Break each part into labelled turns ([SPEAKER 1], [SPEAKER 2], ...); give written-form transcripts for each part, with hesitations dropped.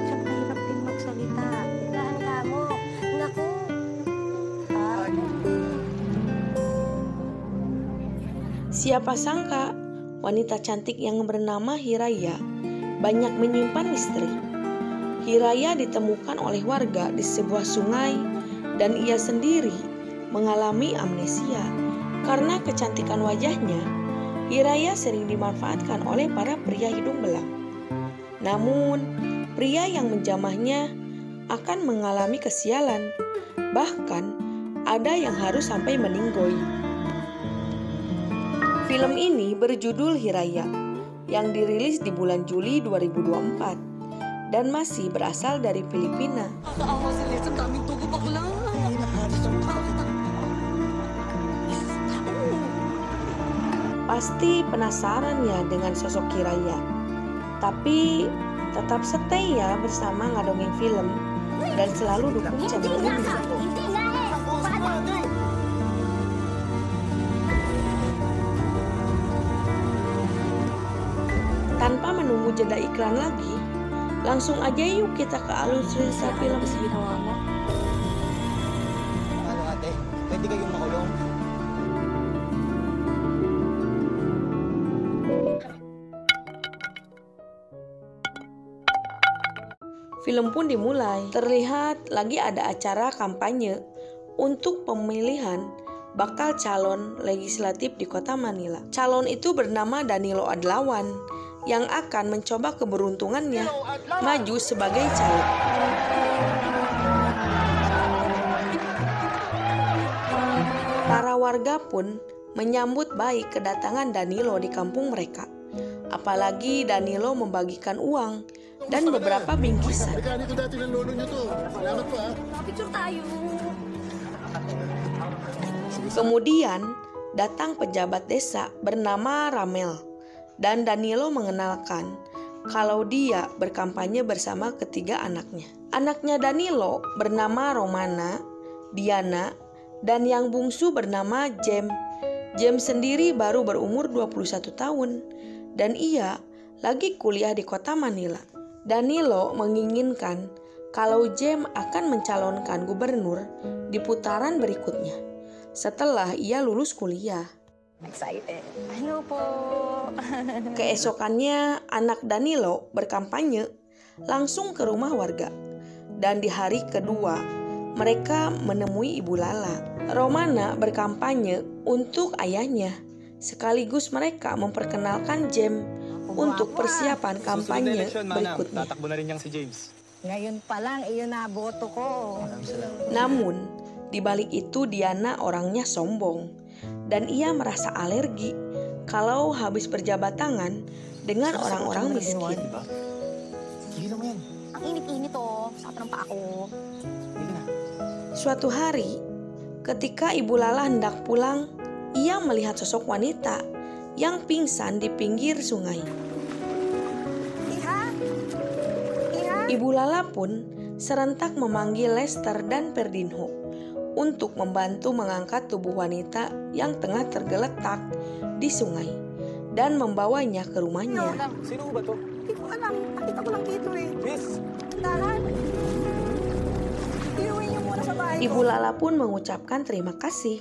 [SPEAKER 1] Tsaka mahirap din magsalita. Dahan ka mo. Naku.
[SPEAKER 2] Siapa sangka wanita cantik yang bernama Hiraya banyak menyimpan misteri. Hiraya ditemukan oleh warga di sebuah sungai dan ia sendiri mengalami amnesia. Karena kecantikan wajahnya, Hiraya sering dimanfaatkan oleh para pria hidung belang. Namun, pria yang menjamahnya akan mengalami kesialan. Bahkan, ada yang harus sampai meninggoy. Film ini berjudul Hiraya, yang dirilis di bulan Juli 2024 dan masih berasal dari Filipina. Pasti penasaran ya dengan sosok Hiraya, tapi tetap stay ya bersama Ngadongeng Film dan selalu dukung channel ini. Tanpa menunggu jeda iklan lagi, langsung aja yuk kita ke alur cerita film.
[SPEAKER 3] Ano ate, pwede kayong makulong.
[SPEAKER 2] Film pun dimulai. Terlihat lagi ada acara kampanye untuk pemilihan bakal calon legislatif di kota Manila. Calon itu bernama Danilo Adlawan yang akan mencoba keberuntungannya maju sebagai caleg. Para warga pun menyambut baik kedatangan Danilo di kampung mereka. Apalagi Danilo membagikan uang dan beberapa bingkisan.
[SPEAKER 1] Picture tayo.
[SPEAKER 2] Kemudian datang pejabat desa bernama Ramel dan Danilo mengenalkan kalau dia berkampanye bersama ketiga anaknya. Anaknya Danilo bernama Romana, Diana, dan yang bungsu bernama Jem. Jem sendiri baru berumur 21 tahun dan ia lagi kuliah di kota Manila. Danilo menginginkan kalau Jem akan mencalonkan gubernur di putaran berikutnya setelah ia lulus kuliah.
[SPEAKER 1] Excited. Ano po?
[SPEAKER 2] Keesokannya anak Danilo berkampanye langsung ke rumah warga. Dan di hari kedua mereka menemui Ibu Lala. Romana berkampanye untuk ayahnya. Sekaligus mereka memperkenalkan Jem untuk persiapan kampanye berikutnya.
[SPEAKER 3] Tatakbo na rin niyang si James.
[SPEAKER 1] Ngayon pa lang, iyon na boto ko.
[SPEAKER 2] Namun, di balik itu Diana orangnya sombong dan ia merasa alergi kalau habis berjabat tangan dengan orang-orang miskin.
[SPEAKER 3] Gila mo yan.
[SPEAKER 1] Ang init-init oh. Sakit ng paa ko.
[SPEAKER 3] Sige na.
[SPEAKER 2] Suatu hari, ketika Ibu Lala hendak pulang, ia melihat sosok wanita yang pingsan di pinggir sungai.
[SPEAKER 1] Iha? Iha?
[SPEAKER 2] Ibu Lala pun serentak memanggil Lester dan Ferdinho untuk membantu mengangkat tubuh wanita yang tengah tergeletak di sungai dan membawanya ke rumahnya.
[SPEAKER 3] Sino ba to?
[SPEAKER 1] Hindi ko alam. Nakita ko lang dito eh.
[SPEAKER 3] Miss!
[SPEAKER 1] Dahan. Iuwi niyo muna sa bahay
[SPEAKER 2] Ibu
[SPEAKER 1] ko.
[SPEAKER 2] Lala pun mengucapkan terima kasih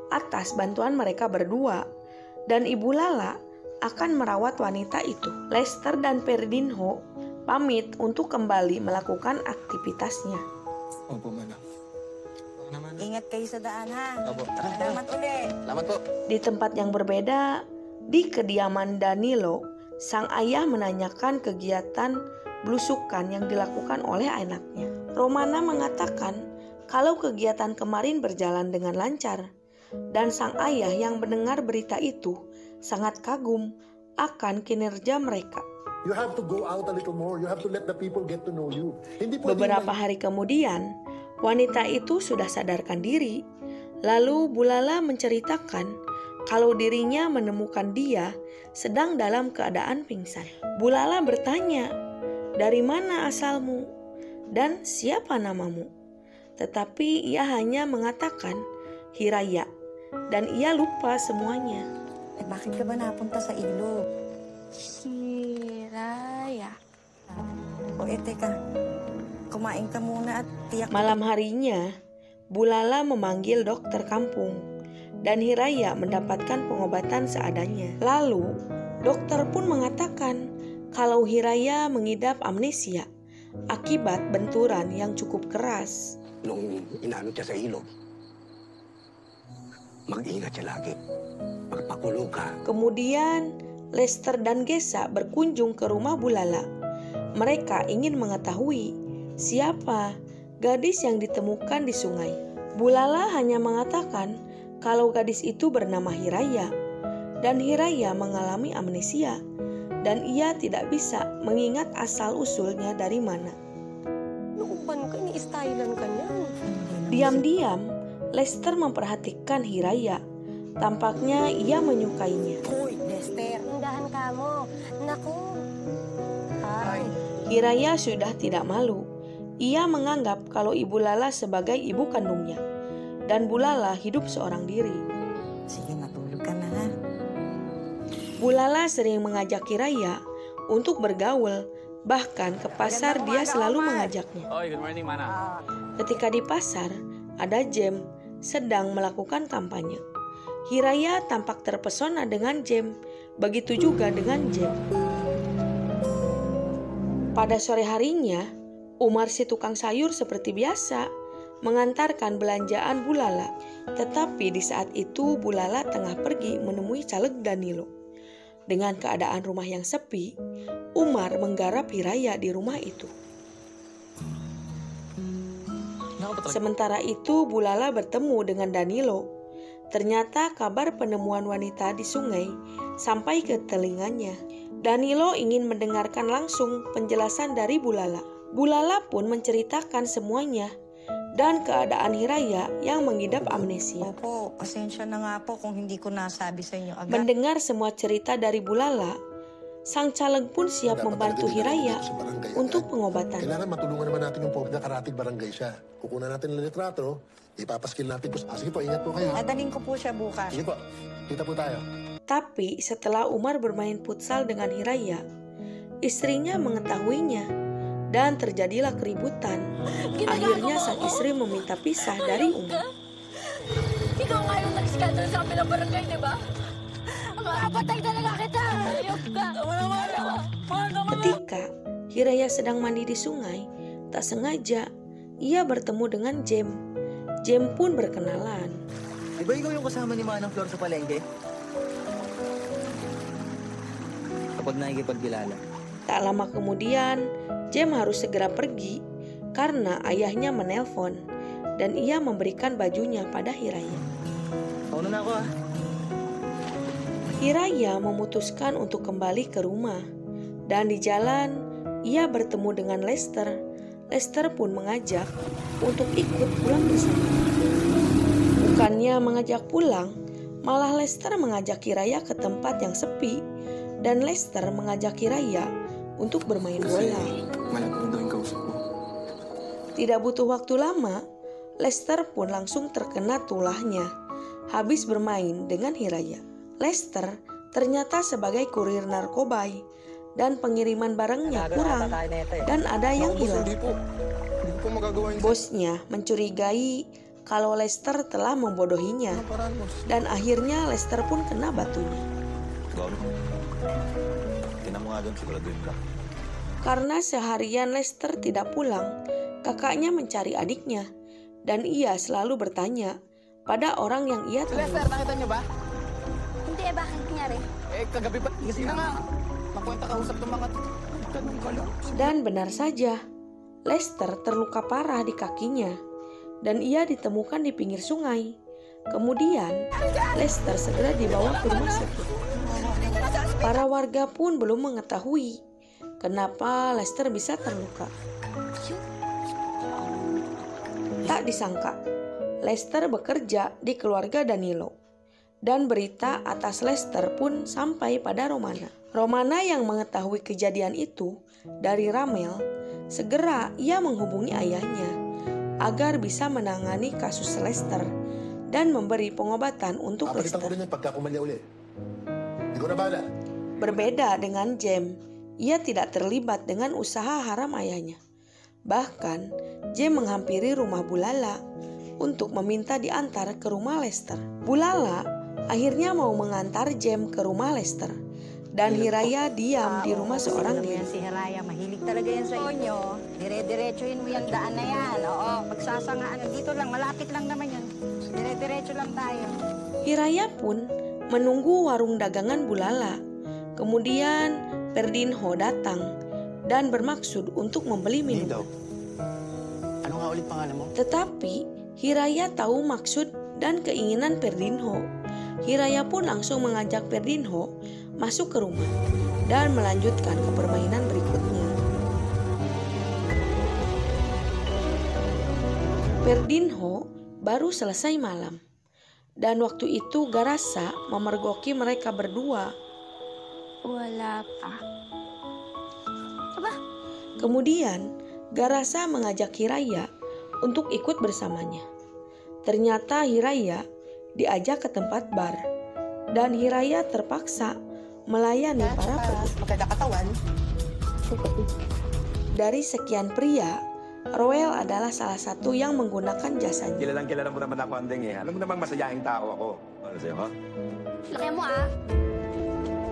[SPEAKER 2] atas bantuan mereka berdua dan Ibu Lala akan merawat wanita itu. Lester dan Ferdinho pamit untuk kembali melakukan aktivitasnya.
[SPEAKER 3] Opo, mana. Oo naman.
[SPEAKER 1] Ingat kayo sa daan ha.
[SPEAKER 3] Opo, tara.
[SPEAKER 1] Salamat ulit.
[SPEAKER 3] Salamat po.
[SPEAKER 2] Di tempat yang berbeda, di kediaman Danilo, sang ayah menanyakan kegiatan belusukan yang dilakukan oleh anaknya. Romana mengatakan kalau kegiatan kemarin berjalan dengan lancar dan sang ayah yang mendengar berita itu sangat kagum akan kinerja mereka.
[SPEAKER 4] You have to go out a little more. You have to let the people get to know you. Hindi pwedeng
[SPEAKER 2] Beberapa hari kemudian, wanita itu sudah sadarkan diri. Lalu Bulala menceritakan kalau dirinya menemukan dia sedang dalam keadaan pingsan. Bulala bertanya, "Dari mana asalmu? Dan siapa namamu?" Tetapi ia hanya mengatakan Hiraya dan ia lupa semuanya.
[SPEAKER 1] Eh, bakit ka ba napunta sa ilog?
[SPEAKER 5] Hiraya.
[SPEAKER 1] O
[SPEAKER 5] teka. Kumain ka muna at tiyak.
[SPEAKER 2] Malam harinya, Bulala memanggil dokter kampung dan Hiraya mendapatkan pengobatan seadanya. Lalu, dokter pun mengatakan kalau Hiraya mengidap amnesia akibat benturan yang cukup keras.
[SPEAKER 6] Nung inano siya sa ilog, mag-ingat siya lagi. Magpakulong ka.
[SPEAKER 2] Kemudian, Lester dan Gesa berkunjung ke rumah Bulala. Mereka ingin mengetahui siapa gadis yang ditemukan di sungai. Bulala hanya mengatakan kalau gadis itu bernama Hiraya dan Hiraya mengalami amnesia dan ia tidak bisa mengingat asal-usulnya dari mana.
[SPEAKER 1] Nuupan ka, ni-stylan ka niyan.
[SPEAKER 2] Diam-diam, Lester memperhatikan Hiraya. Tampaknya ia menyukainya.
[SPEAKER 5] Hoy, Lester.
[SPEAKER 1] Tindahan ka mo. Naku. Ay.
[SPEAKER 2] Hiraya sudah tidak malu. Ia menganggap kalau Ibu Lala sebagai ibu kandungnya. Dan Bulala hidup seorang diri.
[SPEAKER 5] Sige, matulog ka na ha.
[SPEAKER 2] Bulala sering mengajak Hiraya untuk bergaul. Bahkan ke pasar dia selalu mengajaknya.
[SPEAKER 3] Oy, good morning, Mana.
[SPEAKER 2] Ketika di pasar, ada Jem sedang melakukan kampanye. Hiraya tampak terpesona dengan Jem, begitu juga dengan Jem. Pada sore harinya, Umar si tukang sayur seperti biasa mengantarkan belanjaan Bulala. Tetapi di saat itu Bulala tengah pergi menemui caleg Danilo. Dengan keadaan rumah yang sepi, Umar menggarap Hiraya di rumah itu. Sementara itu Bulala bertemu dengan Danilo. Ternyata kabar penemuan wanita di sungai sampai ke telinganya. Danilo ingin mendengarkan langsung penjelasan dari Bulala. Bulala pun menceritakan semuanya dan keadaan Hiraya yang mengidap amnesia.
[SPEAKER 5] Opo, pasensya na nga po kung hindi ko nasabi sa inyo agad.
[SPEAKER 2] Mendengar semua cerita dari Bulala, sang caleg pun siap membantu Hiraya untuk pengobatan.
[SPEAKER 4] Kailangan matulungan naman natin yung pobre na karatig barangay siya. Kukunan natin ng litrato, ipapaskil natin po. Sige po, ingat po kayo.
[SPEAKER 5] Dadaling ko po siya bukas.
[SPEAKER 4] Sige po, kita po tayo.
[SPEAKER 2] Tapi setelah Umar bermain futsal dengan Hiraya, istrinya mengetahuinya dan terjadilah keributan. Akhirnya sang istri meminta pisah dari Umar.
[SPEAKER 7] Ikaw nga yung nag-schedule sa amin ng barangay, di ba? Makapatay talaga kita! Ayok ka!
[SPEAKER 2] Ketika Hiraya sedang mandi di sungai, tak sengaja ia bertemu dengan Jem. Jem pun berkenalan.
[SPEAKER 8] Di ba ikaw yung kasama ni Manang Flor sa palengke? Kapag nakikipagkilala.
[SPEAKER 2] Tak lama kemudian, Jem harus segera pergi karena ayahnya menelpon dan ia memberikan bajunya pada Hiraya.
[SPEAKER 8] Pauna na ako ah.
[SPEAKER 2] Hiraya memutuskan untuk kembali ke rumah dan di jalan ia bertemu dengan Lester. Lester pun mengajak untuk ikut pulang bersama. Bukannya mengajak pulang, malah Lester mengajak Hiraya ke tempat yang sepi dan Lester mengajak Hiraya untuk bermain bola.
[SPEAKER 3] Malapit daw yung kausap mo.
[SPEAKER 2] Tidak butuh waktu lama, Lester pun langsung terkena tulahnya habis bermain dengan Hiraya. Lester ternyata sebagai kurir narkoba dan pengiriman barangnya kurang dan ada yang hilang.
[SPEAKER 3] Hindi po magagawa yung
[SPEAKER 2] Bosnya mencurigai kalau Lester telah membodohinya dan akhirnya Lester pun kena batunya. Karena seharian Lester tidak pulang, kakaknya mencari adiknya dan ia selalu bertanya pada orang yang ia temui.
[SPEAKER 8] Lester, nakita niyo ba?
[SPEAKER 1] Hindi, bakit nangyari?
[SPEAKER 8] Kagabi pa. Kasi na nga. Makwenta kausap ng mga ganun ka lang.
[SPEAKER 2] Dan benar saja, Lester terluka parah di kakinya dan ia ditemukan di pinggir sungai. Kemudian, Lester segera dibawa ke rumah sakit. Para warga pun belum mengetahui kenapa Lester bisa terluka. Tak disangka, Lester bekerja di keluarga Danilo. Dan berita atas Lester pun sampai pada Romana. Romana yang mengetahui kejadian itu dari Ramel, segera ia menghubungi ayahnya agar bisa menangani kasus Lester dan memberi pengobatan untuk
[SPEAKER 4] Papalitan
[SPEAKER 2] Lester.
[SPEAKER 4] ko rin yung pagkakumalya uli. Hindi ko na bala.
[SPEAKER 2] Berbeda dengan Jem, ia tidak terlibat dengan usaha haram ayahnya. Bahkan, Jem menghampiri rumah Bulala untuk meminta diantar ke rumah Lester. Bulala akhirnya mau mengantar Jem ke rumah Lester, dan Hiraya diam di rumah seorang diri.
[SPEAKER 5] Si Hiraya, mahilig talaga yan sa inyo. Dire-diretsuhin mo yung daan na yan. Oo, pagsasangaan. Dito lang, malapit lang naman yan. Dire-diretso lang tayo.
[SPEAKER 2] Hiraya pun menunggu warung dagangan Bulala. Kemudian Perdinho datang dan bermaksud untuk membeli minuman.
[SPEAKER 8] Ano nga ulit pangalan mo?
[SPEAKER 2] Tetapi Hiraya tahu maksud dan keinginan Perdinho. Hiraya pun langsung mengajak Perdinho masuk ke rumah dan melanjutkan ke permainan berikutnya. Perdinho baru selesai malam, dan waktu itu Garasa memergoki mereka berdua.
[SPEAKER 7] Wala pa.
[SPEAKER 2] Kemudian Garasa mengajak Hiraya untuk ikut bersamanya. Ternyata Hiraya diajak ke tempat bar, dan Hiraya terpaksa melayani para pengunjung.
[SPEAKER 8] Maganda katawan.
[SPEAKER 2] Dari sekian pria, Roel adalah salah satu yang menggunakan jasanya.
[SPEAKER 6] Kilalang kilala mo naman ako, Andeng eh. Alam mo namang masayaing tao ako. Ano sa'yo, ha?
[SPEAKER 7] Laki mo ah.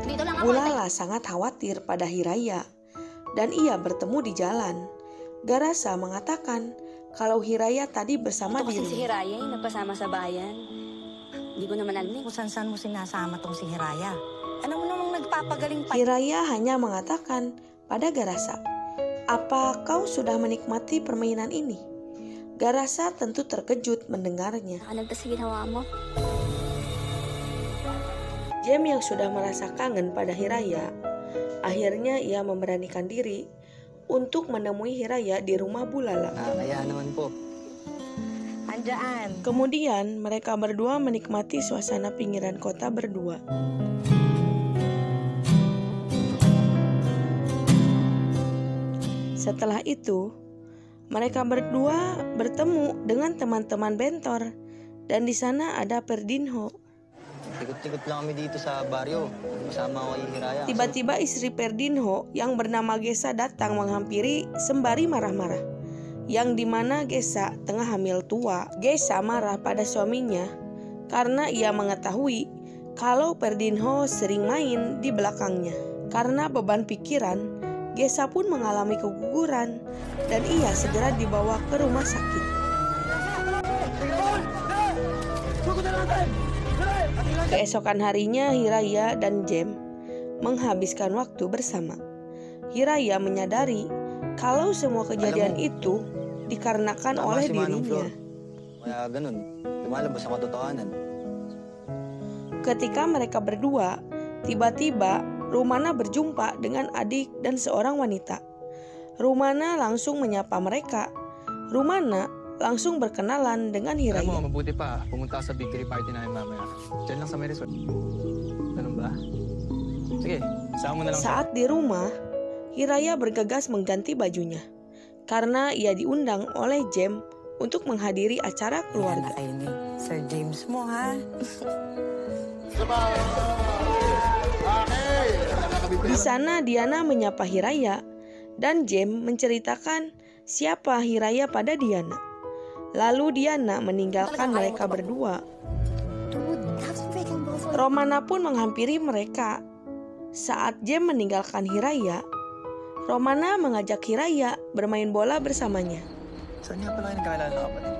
[SPEAKER 7] Dito lang ako.
[SPEAKER 2] Bulala sangat khawatir pada Hiraya, dan ia bertemu di jalan. Garasa mengatakan kalau Hiraya tadi bersama
[SPEAKER 7] Ito kasi si
[SPEAKER 2] dirinya.
[SPEAKER 7] Hiraya yung nagpasama sa bayan. Hindi ko naman alam eh.
[SPEAKER 5] Kung saan mo sinasama tong si Hiraya. Ano mo namang nagpapagaling pa?
[SPEAKER 2] Hiraya hanya mengatakan pada Garasa, "Apa kau sudah menikmati permainan ini?" Garasa tentu terkejut mendengarnya.
[SPEAKER 7] Nakalag sa ginawa mo.
[SPEAKER 2] Jem yang sudah merasa kangen pada Hiraya, akhirnya ia memberanikan diri untuk menemui Hiraya di rumah Bulala.
[SPEAKER 8] Kaya naman po.
[SPEAKER 5] Andaan.
[SPEAKER 2] Kemudian mereka berdua menikmati suasana pinggiran kota berdua. Setelah itu, mereka berdua bertemu dengan teman-teman bentor, dan di sana ada Perdinho.
[SPEAKER 8] Ikot-ikot lang kami dito sa baryo. Kasama ko kay Hiraya.
[SPEAKER 2] Tiba-tiba istri Perdinho yang bernama Gesa datang menghampiri sembari marah-marah, yang dimana Gesa tengah hamil tua. Gesa marah pada suaminya karena ia mengetahui kalau Perdinho sering main di belakangnya. Karena beban pikiran, Gesa pun mengalami keguguran dan ia segera dibawa ke rumah sakit. Keesokan harinya Hiraya dan Jem menghabiskan waktu bersama. Hiraya menyadari kalau semua kejadian itu dikarenakan
[SPEAKER 8] Tama
[SPEAKER 2] oleh
[SPEAKER 8] si Manong
[SPEAKER 2] dirinya.
[SPEAKER 8] Flor. Kaya ganun, lumalabas ang katotohanan.
[SPEAKER 2] Ketika mereka berdua, tiba-tiba Rumana berjumpa dengan adik dan seorang wanita. Rumana langsung menyapa mereka. Rumana langsung berkenalan dengan Hiraya.
[SPEAKER 3] Alam mo, mabuti pa. Pumunta ka sa victory party namin mamaya. Diyan lang sa may resort. Ganun ba? Sige, sama mo na lang.
[SPEAKER 2] Saat di rumah, Hiraya bergegas mengganti bajunya karena ia diundang oleh Jem untuk menghadiri acara keluarga.
[SPEAKER 5] Ayan na kayo ni Sir James mo, ha?
[SPEAKER 2] Di sana Diana menyapa Hiraya dan Jem menceritakan siapa Hiraya pada Diana. Lalu Diana meninggalkan mereka berdua. Romana pun menghampiri mereka. Saat Jem meninggalkan Hiraya, Romana mengajak Hiraya bermain bola bersamanya.
[SPEAKER 8] Saan nga pala kayo nagkaalala kapatid?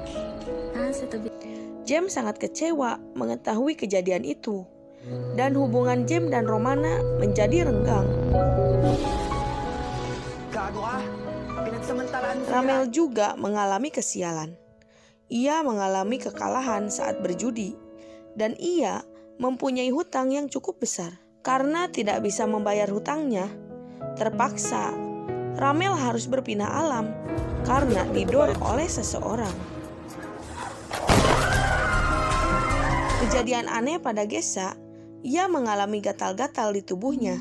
[SPEAKER 7] Sa tabi.
[SPEAKER 2] Jem sangat kecewa mengetahui kejadian itu, dan hubungan Jem dan Romana menjadi renggang.
[SPEAKER 8] Gago ka! Pinagsamantalaan mo sa
[SPEAKER 2] Ramel juga mengalami kesialan. Ia mengalami kekalahan saat berjudi, dan ia mempunyai hutang yang cukup besar. Karena tidak bisa membayar hutangnya, terpaksa Ramel harus berpindah alam karena didorong oleh seseorang. Kejadian aneh pada Gesa, ia mengalami gatal-gatal di tubuhnya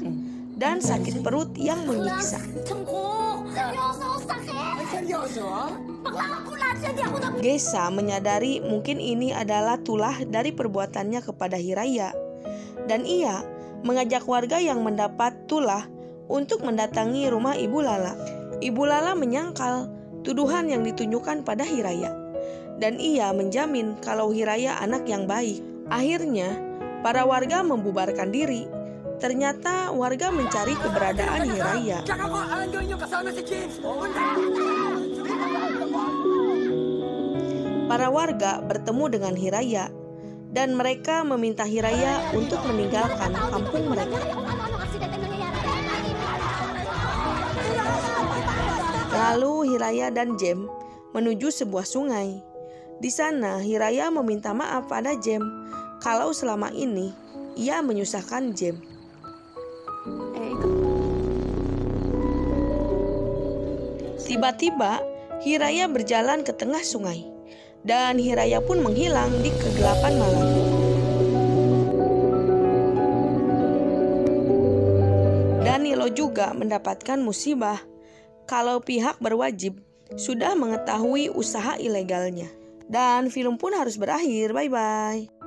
[SPEAKER 2] dan sakit perut yang menyiksa. Gesa menyadari mungkin ini adalah tulah dari perbuatannya kepada Hiraya, dan ia mengajak warga yang mendapat tulah untuk mendatangi rumah Ibu Lala. Ibu Lala menyangkal tuduhan yang ditunjukkan pada Hiraya, dan ia menjamin kalau Hiraya anak yang baik. Akhirnya, para warga membubarkan diri. Ternyata warga mencari keberadaan Hiraya. Para warga bertemu dengan Hiraya, dan mereka meminta Hiraya untuk meninggalkan kampung mereka. Lalu Hiraya dan Jem menuju sebuah sungai. Di sana Hiraya meminta maaf pada Jem kalau selama ini ia menyusahkan Jem. Tiba-tiba Hiraya berjalan ke tengah sungai, dan Hiraya pun menghilang di kegelapan malam. Danilo juga mendapatkan musibah kalau pihak berwajib sudah mengetahui usaha ilegalnya. Dan film pun harus berakhir. Bye-bye.